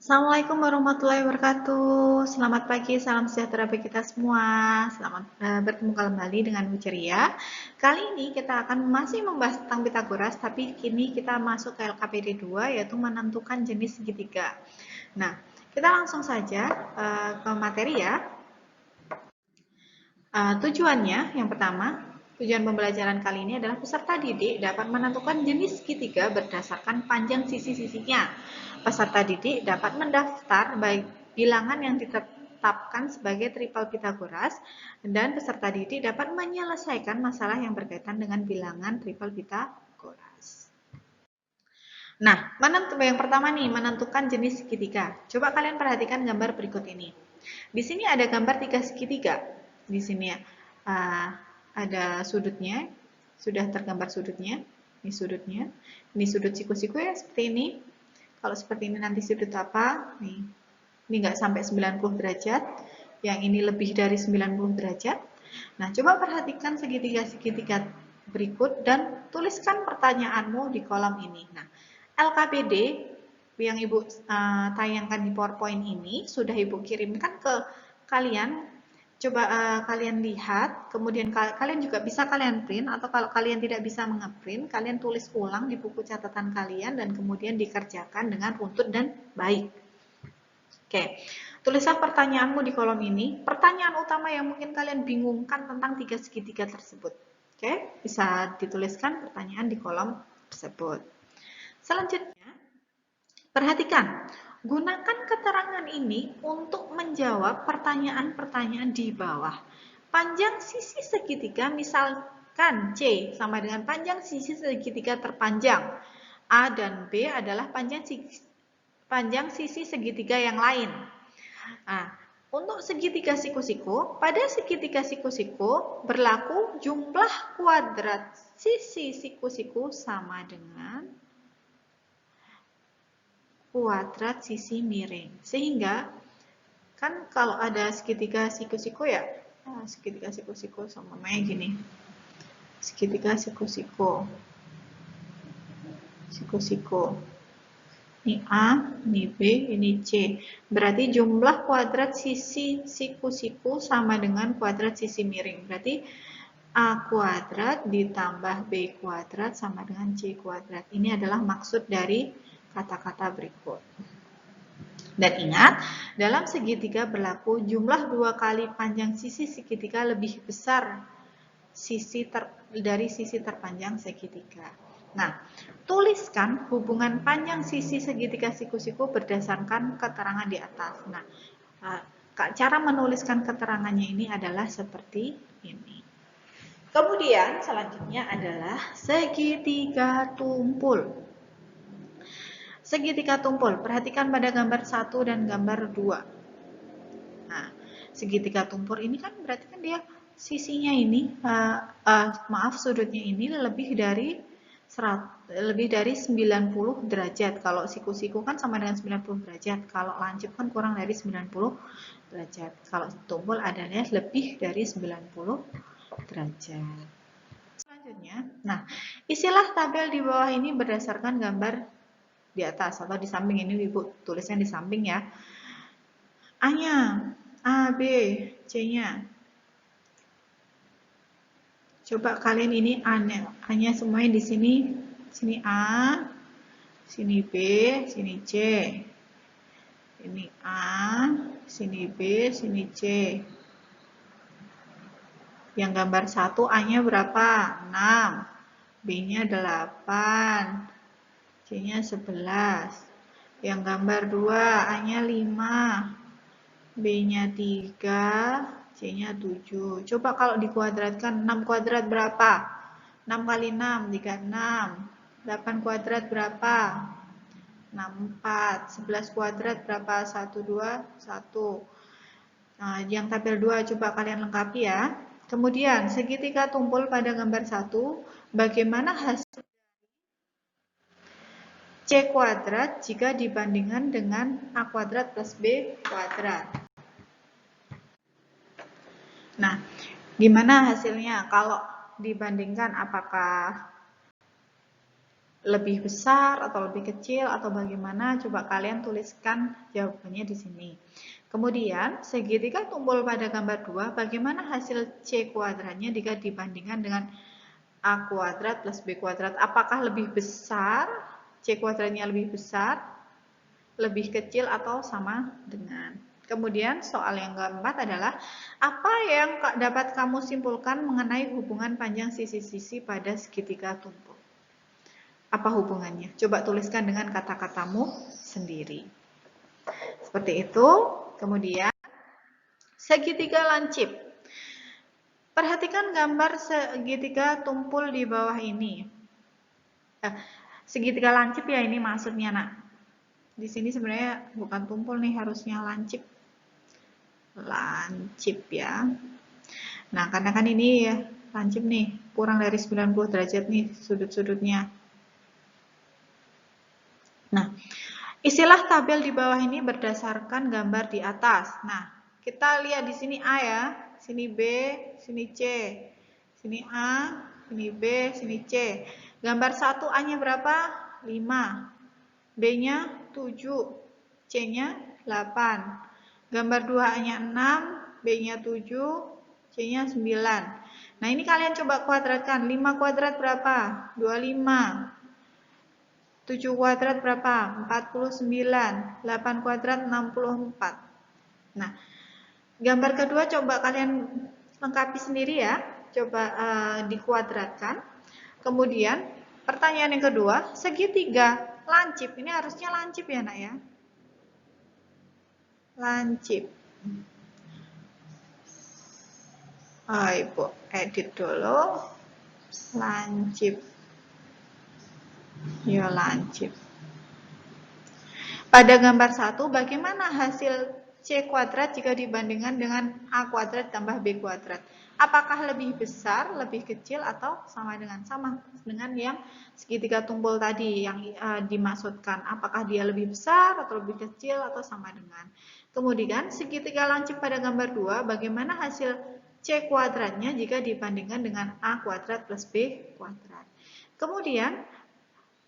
Assalamualaikum warahmatullahi wabarakatuh. Selamat pagi, salam sejahtera bagi kita semua. Selamat bertemu kembali dengan Bu Ceria. Kali ini kita akan masih membahas tentang Pitagoras, tapi kini kita masuk ke LKPD 2, yaitu menentukan jenis segitiga. Nah, kita langsung saja ke materi ya. Tujuannya, yang pertama, tujuan pembelajaran kali ini adalah peserta didik dapat menentukan jenis segitiga berdasarkan panjang sisi-sisinya. Peserta didik dapat mendaftar baik bilangan yang ditetapkan sebagai triple Pitagoras dan peserta didik dapat menyelesaikan masalah yang berkaitan dengan bilangan triple Pitagoras. Nah, yang pertama nih, menentukan jenis segitiga. Coba kalian perhatikan gambar berikut ini. Di sini ada gambar 3 segitiga. Di sini ada sudutnya, sudah tergambar sudutnya. Ini sudutnya. Ini sudut siku-siku ya, seperti ini. Kalau seperti ini nanti sudut apa? Nih. Ini nggak sampai 90 derajat. Yang ini lebih dari 90 derajat. Nah, coba perhatikan segitiga-segitiga berikut dan tuliskan pertanyaanmu di kolom ini. Nah, LKPD yang Ibu tayangkan di PowerPoint ini sudah Ibu kirimkan ke kalian. Coba kalian lihat, kemudian kalian juga bisa kalian print, atau kalau kalian tidak bisa mengeprint, kalian tulis ulang di buku catatan kalian dan kemudian dikerjakan dengan runtut dan baik. Oke, tulislah pertanyaanmu di kolom ini. Pertanyaan utama yang mungkin kalian bingungkan tentang 3 segitiga tersebut. Oke, bisa dituliskan pertanyaan di kolom tersebut. Selanjutnya, perhatikan, gunakan keterangan ini untuk menjawab pertanyaan-pertanyaan di bawah. Panjang sisi segitiga misalkan C sama dengan panjang sisi segitiga terpanjang. A dan B adalah panjang sisi segitiga yang lain. Nah, untuk segitiga siku-siku, pada segitiga siku-siku berlaku jumlah kuadrat sisi siku-siku sama dengan kuadrat sisi miring. Sehingga kan kalau ada segitiga siku-siku ya, segitiga siku-siku sama namanya gini. Segitiga siku-siku. Siku-siku. Ini A, ini B, ini C. Berarti jumlah kuadrat sisi siku-siku sama dengan kuadrat sisi miring. Berarti A kuadrat ditambah B kuadrat sama dengan C kuadrat. Ini adalah maksud dari kata-kata berikut. Dan ingat, dalam segitiga berlaku jumlah 2 kali panjang sisi segitiga lebih besar dari sisi terpanjang segitiga. Nah, tuliskan hubungan panjang sisi segitiga siku-siku berdasarkan keterangan di atas. Nah, cara menuliskan keterangannya ini adalah seperti ini. Kemudian selanjutnya adalah segitiga tumpul. Segitiga tumpul, perhatikan pada gambar 1 dan gambar 2. Nah, segitiga tumpul ini kan berarti kan dia sisinya ini, sudutnya ini lebih dari 90 derajat. Kalau siku-siku kan sama dengan 90 derajat. Kalau lancip kan kurang dari 90 derajat. Kalau tumpul adalah lebih dari 90 derajat. Selanjutnya, nah, isilah tabel di bawah ini berdasarkan gambar di atas atau di samping. Ini Ibu tulisnya di samping ya. A-nya, A, B, C-nya. Coba kalian ini A-nya semuanya di sini. Sini A, sini B, sini C. Ini A, sini B, sini C. Yang gambar 1 A-nya berapa? 6. B-nya 8. C-nya 11. Yang gambar 2 A-nya 5. B-nya 3. C-nya 7. Coba kalau dikuadratkan 6 kuadrat berapa? 6 kali 6, 36. 8 kuadrat berapa? 64. 11 kuadrat berapa? 1, 2, 1. Nah, yang tabel 2 coba kalian lengkapi ya. Kemudian, segitiga tumpul pada gambar 1. Bagaimana hasil C kuadrat jika dibandingkan dengan A kuadrat plus B kuadrat? Nah, gimana hasilnya kalau dibandingkan, apakah lebih besar atau lebih kecil atau bagaimana? Coba kalian tuliskan jawabannya di sini. Kemudian, segitiga tumpul pada gambar 2, bagaimana hasil C kuadratnya jika dibandingkan dengan A kuadrat plus B kuadrat? Apakah lebih besar? C kuadratnya lebih besar, lebih kecil, atau sama dengan? Kemudian soal yang keempat adalah apa yang dapat kamu simpulkan mengenai hubungan panjang sisi-sisi pada segitiga tumpul? Apa hubungannya? Coba tuliskan dengan kata-katamu sendiri. Seperti itu. Kemudian segitiga lancip. Perhatikan gambar segitiga tumpul di bawah ini. Segitiga lancip ya ini maksudnya, nak. Di sini sebenarnya bukan tumpul nih, harusnya lancip. Lancip ya. Nah, karena kan ini ya lancip nih, kurang dari 90 derajat nih sudut-sudutnya. Nah, istilah tabel di bawah ini berdasarkan gambar di atas. Nah, kita lihat di sini A ya, sini B, sini C, sini A, sini B, sini C. Gambar 1 A-nya berapa? 5, B-nya 7, C-nya 8. Gambar 2 A-nya 6, B-nya 7, C-nya 9. Nah, ini kalian coba kuadratkan. 5 kuadrat berapa? 25. 7 kuadrat berapa? 49. 8 kuadrat 64. Nah, gambar kedua coba kalian lengkapi sendiri ya. Coba dikuadratkan. Kemudian, pertanyaan yang kedua, segitiga lancip. Ini harusnya lancip ya, nak ya. Lancip. Ibu edit dulu. Lancip. Ya, lancip. Pada gambar 1, bagaimana hasil C kuadrat jika dibandingkan dengan A kuadrat tambah B kuadrat? Apakah lebih besar, lebih kecil, atau sama dengan yang segitiga tumpul tadi yang dimaksudkan? Apakah dia lebih besar atau lebih kecil atau sama dengan? Kemudian segitiga lancip pada gambar 2, bagaimana hasil C kuadratnya jika dibandingkan dengan A kuadrat plus B kuadrat? Kemudian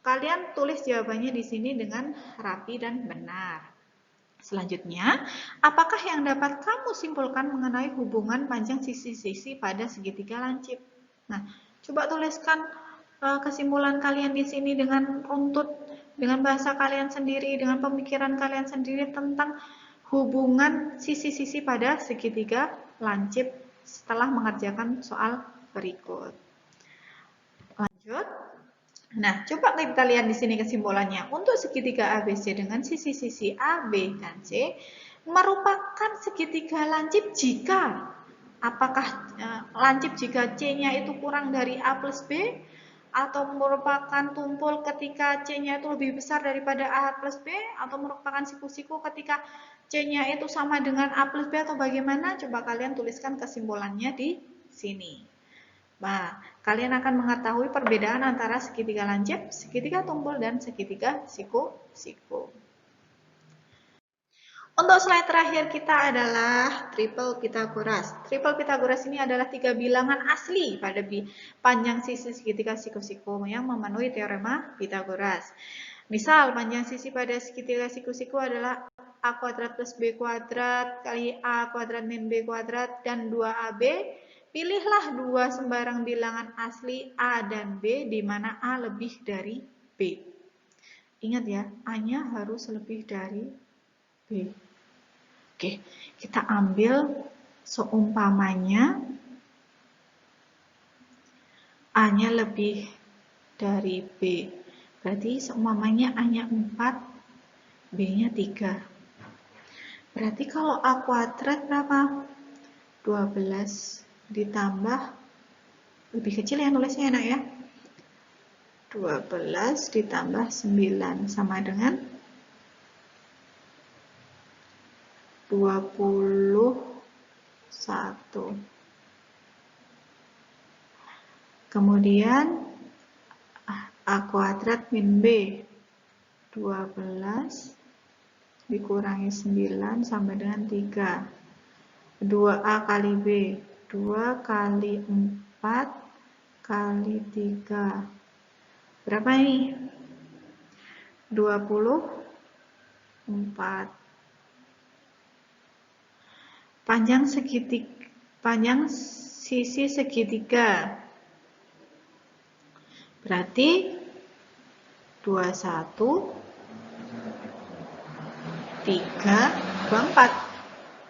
kalian tulis jawabannya di sini dengan rapi dan benar. Selanjutnya, apakah yang dapat kamu simpulkan mengenai hubungan panjang sisi-sisi pada segitiga lancip? Nah, coba tuliskan kesimpulan kalian di sini dengan runtut, dengan bahasa kalian sendiri, dengan pemikiran kalian sendiri tentang hubungan sisi-sisi pada segitiga lancip setelah mengerjakan soal berikut. Lanjut. Nah, coba kita lihat di sini kesimpulannya. Untuk segitiga ABC dengan sisi-sisi A, B, dan C merupakan segitiga lancip jika apakah lancip jika C-nya itu kurang dari A plus B atau merupakan tumpul ketika C-nya itu lebih besar daripada A plus B atau merupakan siku-siku ketika C-nya itu sama dengan A plus B atau bagaimana? Coba kalian tuliskan kesimpulannya di sini. Nah, kalian akan mengetahui perbedaan antara segitiga lancip, segitiga tumpul, dan segitiga siku-siku. Untuk slide terakhir kita adalah triple Pythagoras. Triple Pythagoras ini adalah 3 bilangan asli pada panjang sisi segitiga siku-siku yang memenuhi teorema Pythagoras. Misal, panjang sisi pada segitiga siku-siku adalah A kuadrat plus B kuadrat kali A kuadrat min B kuadrat dan 2AB. Pilihlah dua sembarang bilangan asli A dan B di mana A lebih dari B. Ingat ya, A-nya harus lebih dari B. Oke, kita ambil seumpamanya A-nya lebih dari B. Berarti seumpamanya A-nya 4, B-nya 3. Berarti kalau A kuadrat berapa? 12 ditambah, lebih kecil ya nulisnya enak ya, 12 ditambah 9 sama dengan 21. Kemudian A kuadrat min B, 12 dikurangi 9 sama dengan 3. 2A kali B, 2 kali 4 kali 3. Berapa ini? 24. Panjang sisi segitiga berarti 21, 3, 24.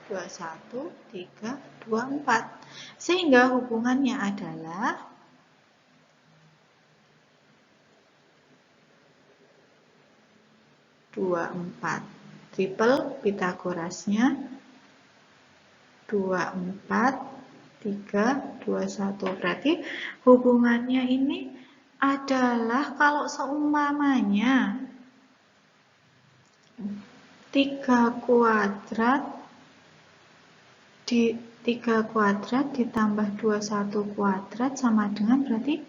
21, 3, 24. Sehingga hubungannya adalah 24. Triple Pitagorasnya 24, 3, 21. Berarti hubungannya ini adalah kalau seumpamanya 3 kuadrat ditambah 21 kuadrat sama dengan berarti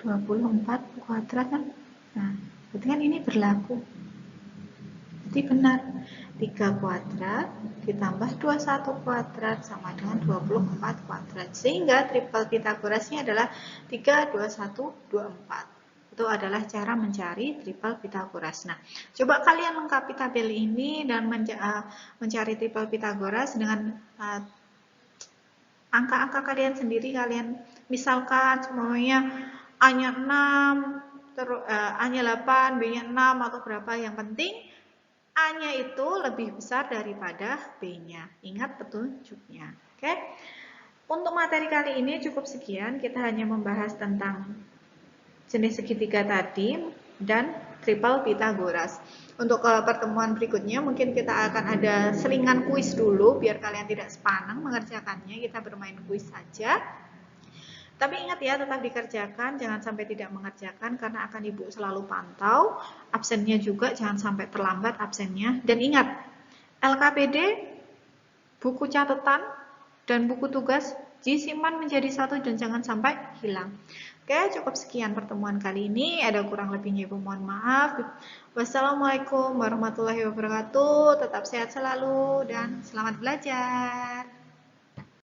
24 kuadrat kan? Nah, berarti kan ini berlaku. Jadi benar. 3 kuadrat ditambah 21 kuadrat sama dengan 24 kuadrat. Sehingga triple Pitagorasnya adalah 3, 21, 24. Itu adalah cara mencari triple Pitagoras. Nah, coba kalian lengkapi tabel ini dan mencari triple Pitagoras dengan angka-angka kalian sendiri. Kalian misalkan semuanya A-nya 6, A-nya 8, B-nya 6 atau berapa, yang penting A-nya itu lebih besar daripada B-nya. Ingat petunjuknya. Oke. Untuk materi kali ini cukup sekian. Kita hanya membahas tentang jenis segitiga tadi dan triple Pitagoras. Untuk pertemuan berikutnya mungkin kita akan ada selingan kuis dulu biar kalian tidak sepanang mengerjakannya. Kita bermain kuis saja. Tapi ingat ya, tetap dikerjakan, jangan sampai tidak mengerjakan karena akan Ibu selalu pantau. Absennya juga jangan sampai terlambat absennya. Dan ingat, LKPD, buku catatan, dan buku tugas disimpan menjadi satu dan jangan sampai hilang. Oke, cukup sekian pertemuan kali ini. Ada kurang lebihnya Ibu mohon maaf. Wassalamualaikum warahmatullahi wabarakatuh. Tetap sehat selalu dan selamat belajar.